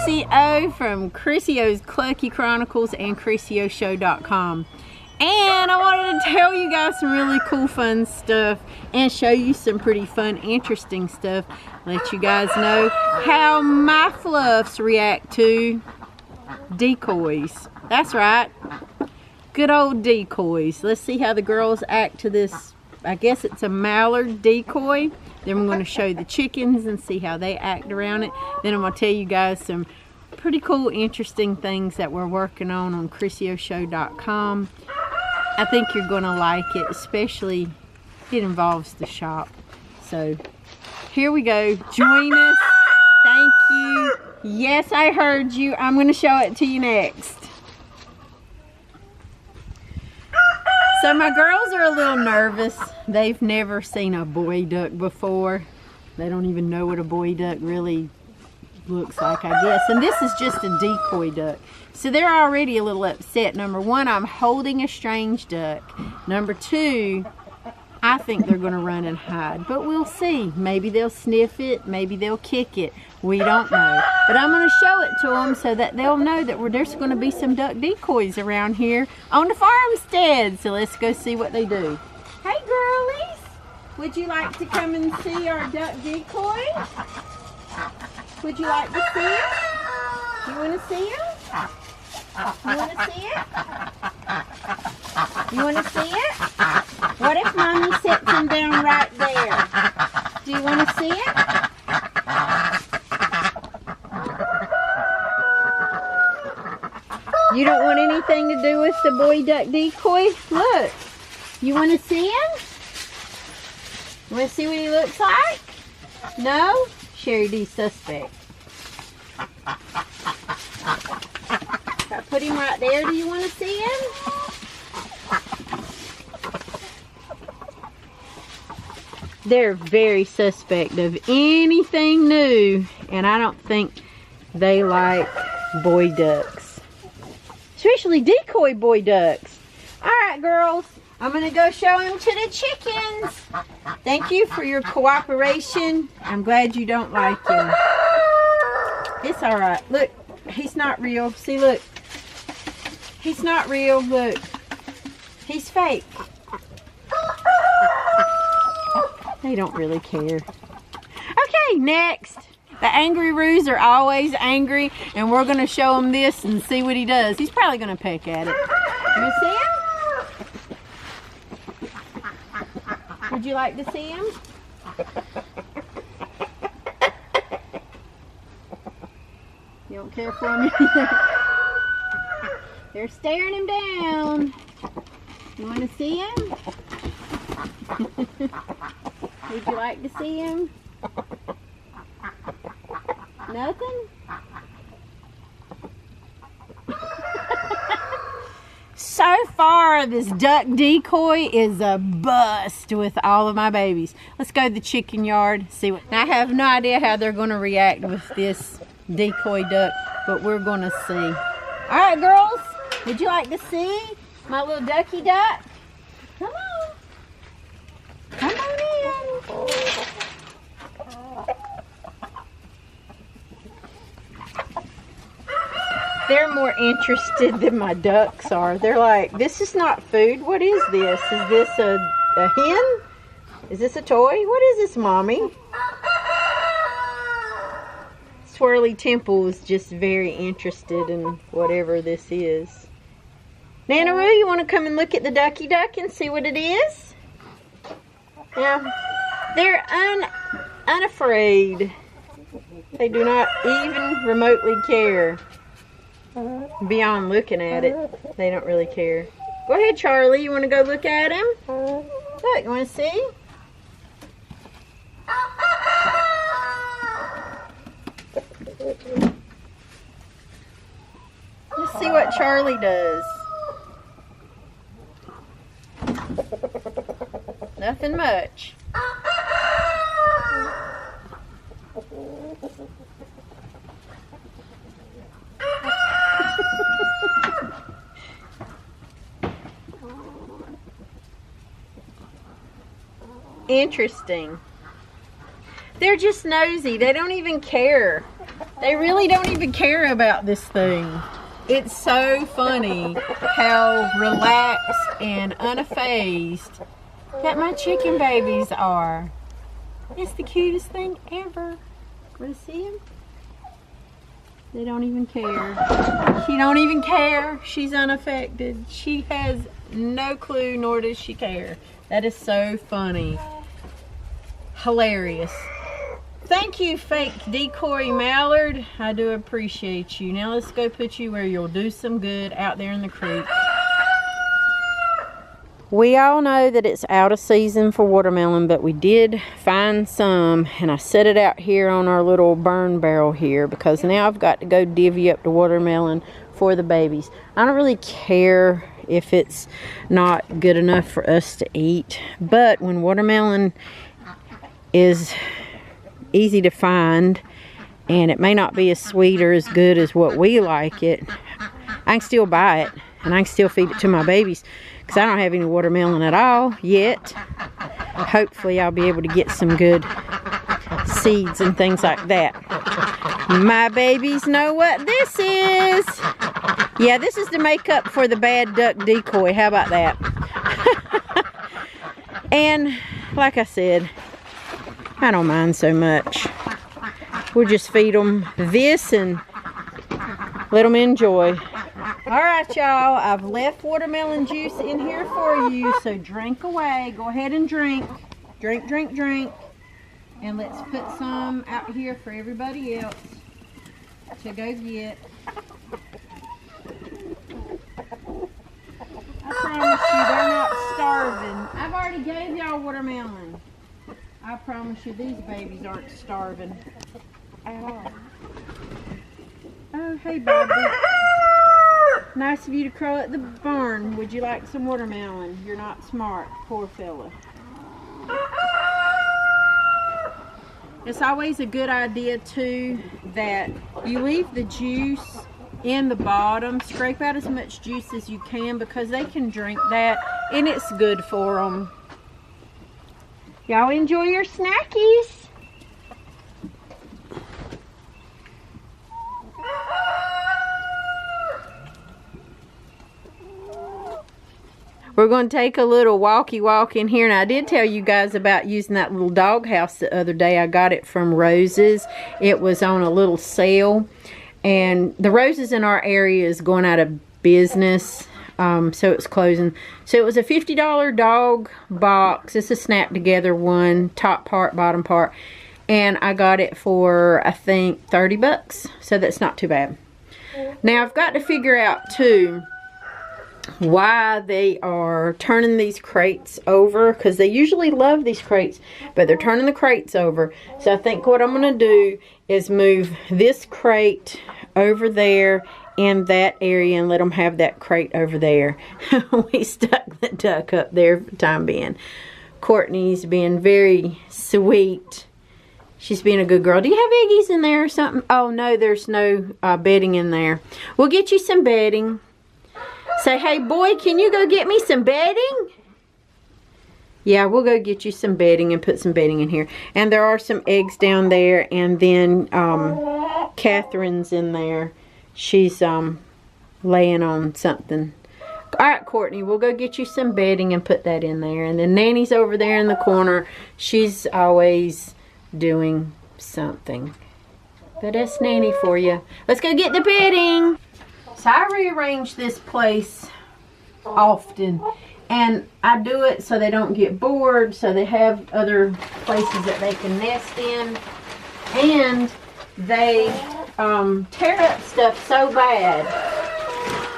Chrissy O from Chrissy O's Clucky Chronicles and ChrissyOShow.com. And I wanted to tell you guys some really cool, fun stuff and show you some pretty fun, interesting stuff. Let you guys know how my fluffs react to decoys. That's right. Good old decoys. Let's see how the girls act to this. I guess it's a mallard decoy. Then we're going to show the chickens and see how they act around it. Then I'm going to tell you guys some pretty cool, interesting things that we're working on ChrissyOShow.com. I think you're going to like it, especially it involves the shop. So here we go. Join us. Thank you. Yes, I heard you. I'm going to show it to you next. So my girls are a little nervous. They've never seen a boy duck before. They don't even know what a boy duck really looks like, I guess. And this is just a decoy duck. So they're already a little upset. Number one, I'm holding a strange duck. Number two, I think they're going to run and hide. But we'll see. Maybe they'll sniff it. Maybe they'll kick it. We don't know. But I'm going to show it to them so that they'll know that there's going to be some duck decoys around here on the farmstead. So let's go see what they do. Hey girlies, would you like to come and see our duck decoy? Would you like to see him? You want to see him? You want to see it? You want to see it? What if Mommy sets him down right there? Do you want to see it? You don't want anything to do with the boy duck decoy? Look. You want to see him? You want to see what he looks like? No? Sherry D suspect. If I put him right there, do you want to see him? They're very suspect of anything new, and I don't think they like boy ducks. Especially decoy boy ducks. Alright girls, I'm going to go show him to the chickens. Thank you for your cooperation. I'm glad you don't like him. It's alright. Look, he's not real. See, look. He's not real. Look. He's fake. They don't really care. Okay, next. The angry roos are always angry, and we're going to show him this and see what he does. He's probably going to peck at it. You see him? Would you like to see him? You don't care for him either. They're staring him down. You want to see him? Would you like to see him? Nothing? So far, this duck decoy is a bust with all of my babies. Let's go to the chicken yard, see what. Now, I have no idea how they're going to react with this decoy duck, but we're going to see. All right, girls, would you like to see my little ducky duck? Come on. Come on in. They're more interested than my ducks are. They're like, this is not food. What is this? Is this a hen? Is this a toy? What is this, Mommy? Swirly Temple is just very interested in whatever this is. Nanaroo, you want to come and look at the ducky duck and see what it is? Yeah. They're unafraid. They do not even remotely care. Beyond looking at it, they don't really care. Go ahead, Charlie. You want to go look at him? Look, you want to see? Let's see what Charlie does. Nothing much. Interesting. They're just nosy. They don't even care They really don't even care about this thing. It's so funny how relaxed and unfazed that my chicken babies are. It's the cutest thing ever. Want to see them? They don't even care. She don't even care. She's unaffected. She has no clue, nor does she care. That is so funny. Hilarious. Thank you, fake decoy mallard. I do appreciate you. Now let's go put you where you'll do some good out there in the creek. We all know that it's out of season for watermelon, but we did find some, and I set it out here on our little burn barrel here because now I've got to go divvy up the watermelon for the babies. I don't really care if it's not good enough for us to eat, but when watermelon is easy to find and it may not be as sweet or as good as what we like it, I can still buy it and I can still feed it to my babies because I don't have any watermelon at all yet. Hopefully I'll be able to get some good seeds and things like that. My babies know what this is. Yeah, this is to make up for the bad duck decoy. How about that? And like I said, I don't mind so much. We'll just feed them this and let them enjoy. Alright, y'all, I've left watermelon juice in here for you, so drink away. Go ahead and drink. Drink, drink, drink. And let's put some out here for everybody else to go get. I promise you, they're not starving. I've already gave y'all watermelon. I promise you, these babies aren't starving at all. Oh, hey, Bobby. Nice of you to crawl at the barn. Would you like some watermelon? You're not smart, poor fella. It's always a good idea, too, that you leave the juice in the bottom. Scrape out as much juice as you can because they can drink that, and it's good for them. Y'all enjoy your snackies. We're going to take a little walkie walk in here. And I did tell you guys about using that little doghouse the other day. I got it from Rose's. It was on a little sale. And the Rose's in our area is going out of business. So it's closing. So it was a $50 dog box. It's a snap together one, top part, bottom part. And I got it for, I think, 30 bucks. So that's not too bad. Now I've got to figure out too why they are turning these crates over, because they usually love these crates, but they're turning the crates over. So I think what I'm going to do is move this crate over there in that area and let them have that crate over there. We stuck the duck up there for the time being. Courtney's being very sweet. She's being a good girl. Do you have eggies in there or something? Oh no, there's no bedding in there. We'll get you some bedding. Say, hey boy, can you go get me some bedding? Yeah, we'll go get you some bedding and put some bedding in here. And there are some eggs down there. And then Catherine's in there. She's laying on something. Alright, Courtney, we'll go get you some bedding and put that in there. And then Nanny's over there in the corner. She's always doing something. But that's Nanny for you. Let's go get the bedding. So I rearrange this place often, and I do it so they don't get bored, so they have other places that they can nest in, and they tear up stuff so bad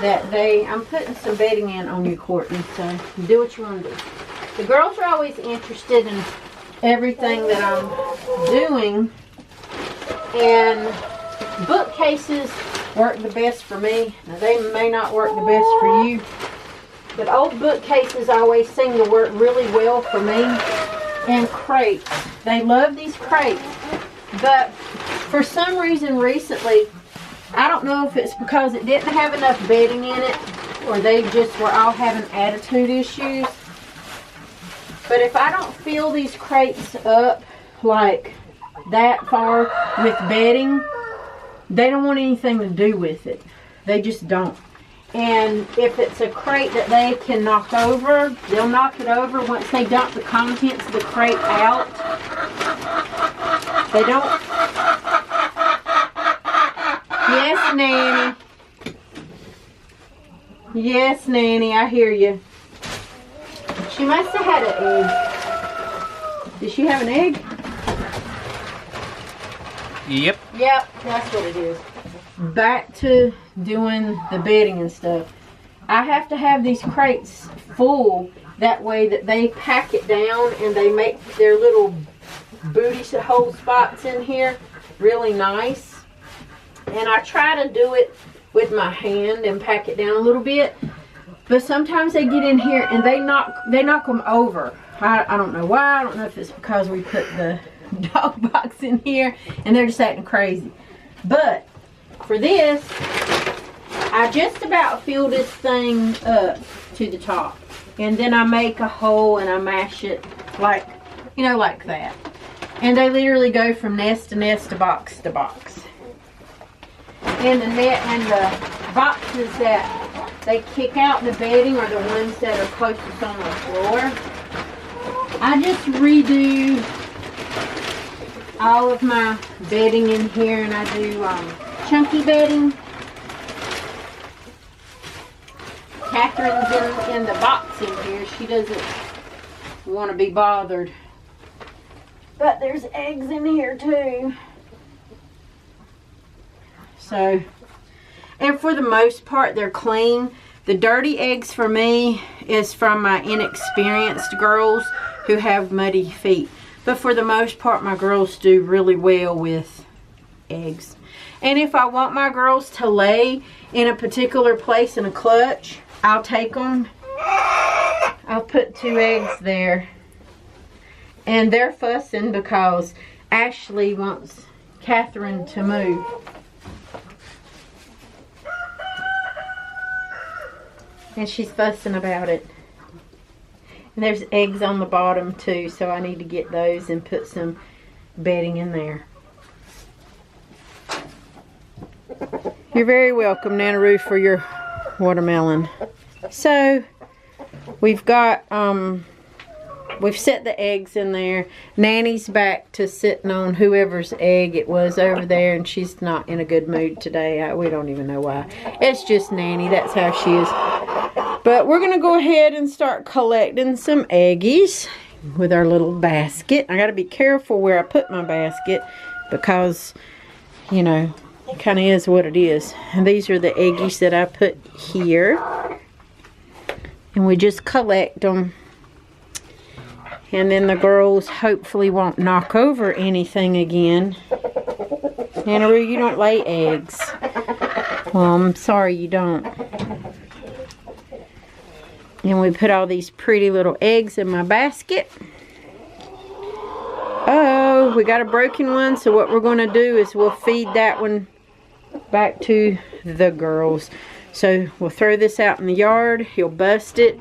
that I'm putting some bedding in on you, Courtney, so do what you want to do. The girls are always interested in everything that I'm doing, and bookcases work the best for me. Now they may not work the best for you, but old bookcases always seem to work really well for me. And crates, they love these crates, but for some reason recently, I don't know if it's because it didn't have enough bedding in it or they just were all having attitude issues, but if I don't fill these crates up like that far with bedding, they don't want anything to do with it. They just don't. And if it's a crate that they can knock over, they'll knock it over once they dump the contents of the crate out. They don't. Yes, Nanny. Yes, Nanny, I hear you. She must have had an egg. Did she have an egg? Yep. Yep, that's what it is. Back to doing the bedding and stuff. I have to have these crates full, that way that they pack it down and they make their little booty hole spots in here really nice. And I try to do it with my hand and pack it down a little bit, but sometimes they get in here and they knock them over. I don't know why. I don't know if it's because we put the dog box in here and they're just acting crazy. But for this, I just about fill this thing up to the top, and then I make a hole and I mash it like, you know, like that. And they literally go from nest to nest to box to box. And the net and the boxes that they kick out the bedding are the ones that are closest on the floor. I just redo all of my bedding in here, and I do chunky bedding. Catherine's in the box in here. She doesn't want to be bothered. But there's eggs in here too. So, and for the most part, they're clean. The dirty eggs for me is from my inexperienced girls who have muddy feet. But for the most part, my girls do really well with eggs. And if I want my girls to lay in a particular place in a clutch, I'll take them. I'll put 2 eggs there. And they're fussing because Ashley wants Catherine to move. And she's fussing about it. And there's eggs on the bottom too, so I need to get those and put some bedding in there. You're very welcome, Nana Ruth, for your watermelon. So we've got we've set the eggs in there. Nanny's back to sitting on whoever's egg it was over there, and she's not in a good mood today. We don't even know why. It's just Nanny. That's how she is. But we're going to go ahead and start collecting some eggies with our little basket. I got to be careful where I put my basket because, you know, it kind of is what it is. And these are the eggies that I put here. And we just collect them. And then the girls hopefully won't knock over anything again. Nana Roo, you don't lay eggs. Well, I'm sorry you don't. And we put all these pretty little eggs in my basket. Oh, we got a broken one. So what we're going to do is we'll feed that one back to the girls. So we'll throw this out in the yard. He'll bust it.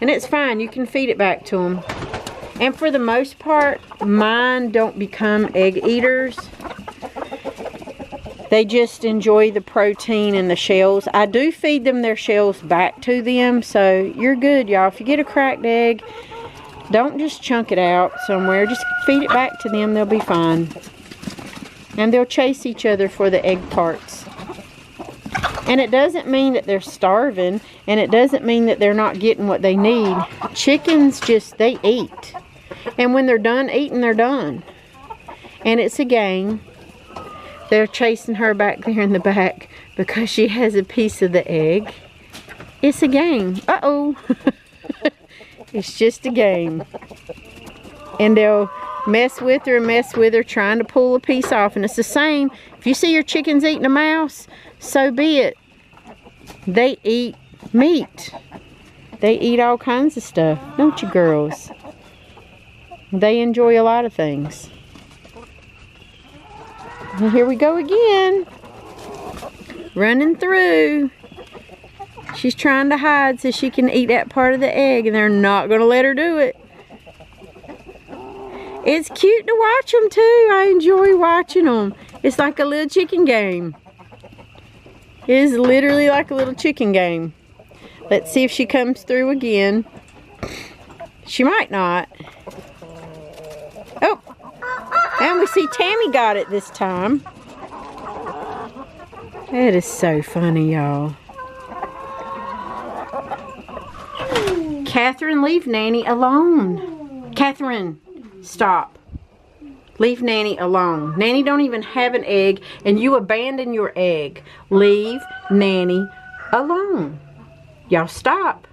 And it's fine. You can feed it back to him. And for the most part, mine don't become egg eaters. They just enjoy the protein and the shells. I do feed them their shells back to them, so you're good, y'all. If you get a cracked egg, don't just chunk it out somewhere. Just feed it back to them. They'll be fine. And they'll chase each other for the egg parts. And it doesn't mean that they're starving, and it doesn't mean that they're not getting what they need. Chickens just, they eat. And when they're done eating, they're done. And it's a game. They're chasing her back there in the back because she has a piece of the egg. It's a game. Uh-oh. It's just a game. And they'll mess with her, trying to pull a piece off. And it's the same. If you see your chickens eating a mouse, so be it. They eat meat. They eat all kinds of stuff. Don't you, girls? They enjoy a lot of things. And here we go again. Running through. She's trying to hide so she can eat that part of the egg, and they're not going to let her do it. It's cute to watch them too. I enjoy watching them. It's like a little chicken game. It is literally like a little chicken game. Let's see if she comes through again. She might not. Oh, and we see Tammy got it this time. That is so funny, y'all. Catherine, leave Nanny alone. Catherine, stop. Leave Nanny alone. Nanny don't even have an egg, and you abandon your egg. Leave Nanny alone. Y'all stop.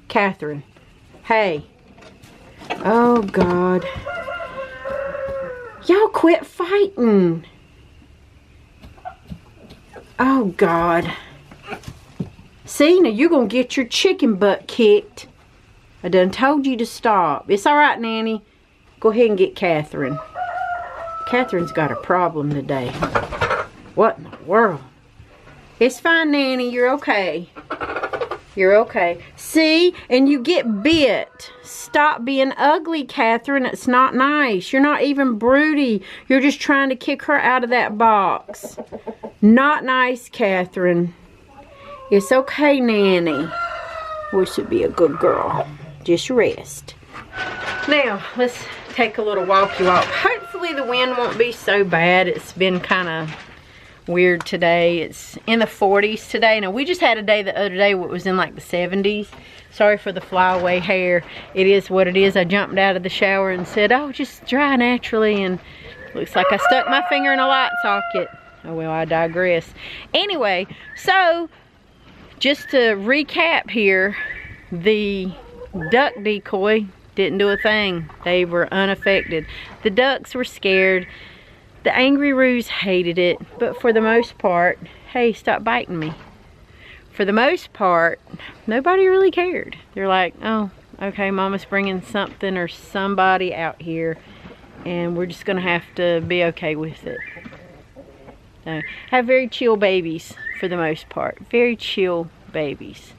Catherine. Hey. Oh, God. Y'all quit fighting. Oh, God. See, now you're going to get your chicken butt kicked. I done told you to stop. It's all right, Nanny. Go ahead and get Catherine. Catherine's got a problem today. What in the world? It's fine, Nanny. You're okay. You're okay. See? And you get bit. Stop being ugly, Catherine. It's not nice. You're not even broody. You're just trying to kick her out of that box. Not nice, Catherine. It's okay, Nanny. We should be a good girl. Just rest. Now, let's take a little walkie walk. Hopefully the wind won't be so bad. It's been kind of weird today. It's in the 40s today. Now, we just had a day the other day where it was in like the 70s. Sorry for the flyaway hair. It is what it is. I jumped out of the shower and said, oh, just dry naturally. And looks like I stuck my finger in a light socket. Oh, well, I digress. Anyway, so just to recap here, the duck decoy didn't do a thing. They were unaffected. The ducks were scared. The angry roos hated it. But for the most part, hey, stop biting me. For the most part, nobody really cared. They're like, oh, okay, Mama's bringing something or somebody out here, and we're just going to have to be okay with it. So, have very chill babies for the most part. Very chill babies.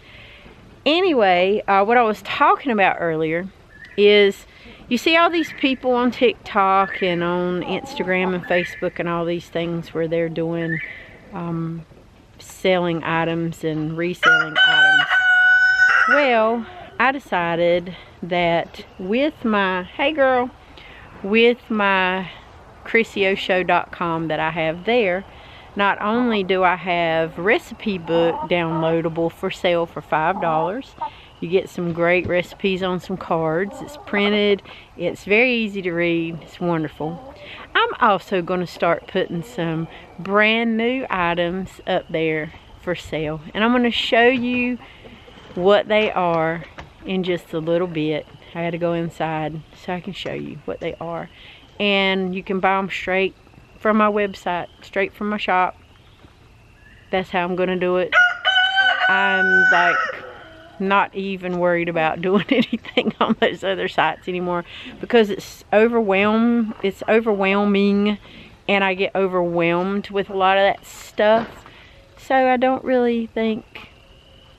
Anyway, what I was talking about earlier is, you see all these people on TikTok and on Instagram and Facebook and all these things where they're doing selling items and reselling items. Well, I decided that with my, hey girl, with my ChroniclesShow.com that I have there, not only do I have recipe book downloadable for sale for $5. You get some great recipes on some cards. It's printed. It's very easy to read. It's wonderful. I'm also going to start putting some brand new items up there for sale. And I'm going to show you what they are in just a little bit. I had to go inside so I can show you what they are. And you can buy them straight from my website, straight from my shop. That's how I'm going to do it. I'm like not even worried about doing anything on those other sites anymore because it's overwhelming and I get overwhelmed with a lot of that stuff. So I don't really think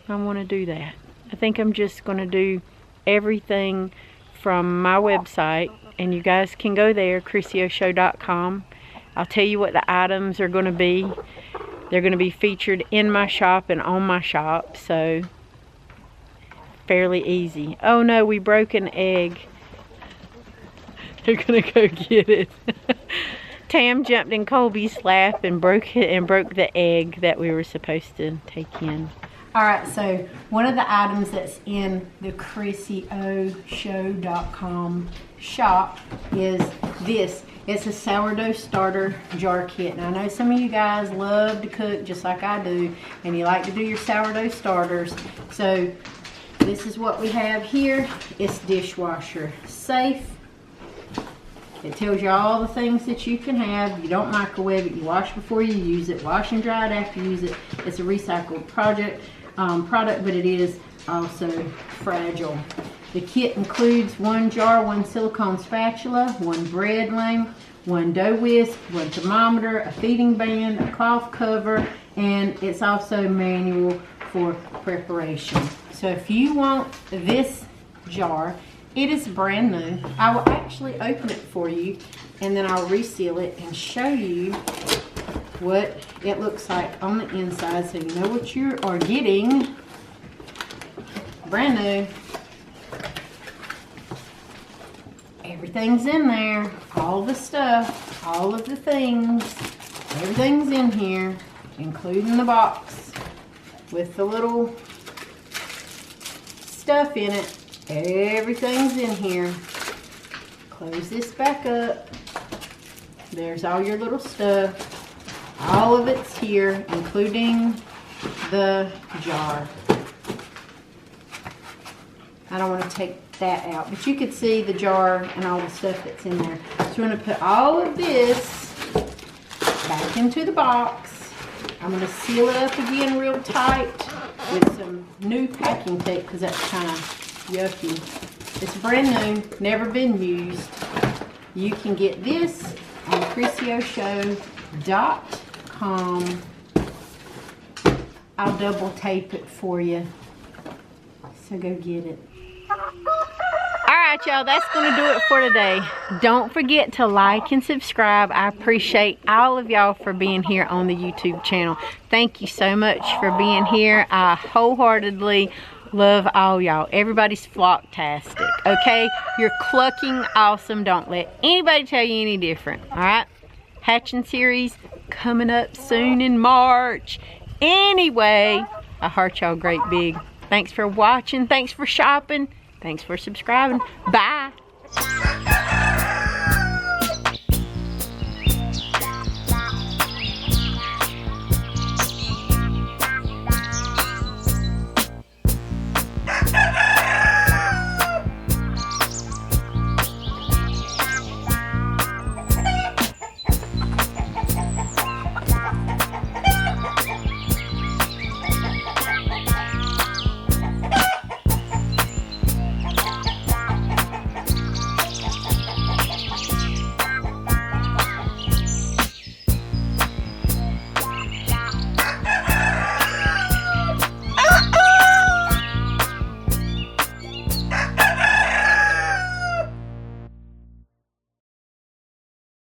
I want to do that. I think I'm just going to do everything from my website, and you guys can go there, ChroniclesShow.com. I'll tell you what the items are going to be. They're going to be featured in my shop and on my shop, so fairly easy. Oh no, we broke an egg. They're going to go get it. Tam jumped in Colby's lap and broke it and broke the egg that we were supposed to take in. Alright, so one of the items that's in the ChroniclesShow.com shop is this. It's a sourdough starter jar kit. Now I know some of you guys love to cook just like I do, and you like to do your sourdough starters. So this is what we have here. It's dishwasher safe. It tells you all the things that you can have. You don't microwave it. You wash before you use it. Wash and dry it after you use it. It's a recycled product, but it is also fragile. The kit includes one jar, one silicone spatula, one bread lamp, one dough whisk, one thermometer, a feeding band, a cloth cover, and it's also manual for preparation. So if you want this jar, It is brand new. I will actually open it for you and then I'll reseal it and show you what it looks like on the inside so you know what you are getting. Brand new. Everything's in there. All the stuff, all of the things, everything's in here, including the box with the little stuff in it. Everything's in here. Close this back up. There's all your little stuff. All of it's here, including the jar. I don't want to take that out, but you could see the jar and all the stuff that's in there. So we're going to put all of this back into the box. I'm going to seal it up again real tight with some new packing tape because that's kind of yucky. It's brand new, never been used. You can get this on ChroniclesShow.com. I'll double tape it for you. So go get it. Alright y'all, that's going to do it for today. Don't forget to like and subscribe. I appreciate all of y'all for being here on the YouTube channel. Thank you so much for being here. I wholeheartedly love all y'all. Everybody's flocktastic, okay? You're clucking awesome. Don't let anybody tell you any different, alright? Hatching series coming up soon in March. Anyway, I heart y'all great big. Thanks for watching. Thanks for shopping. Thanks for subscribing. Bye.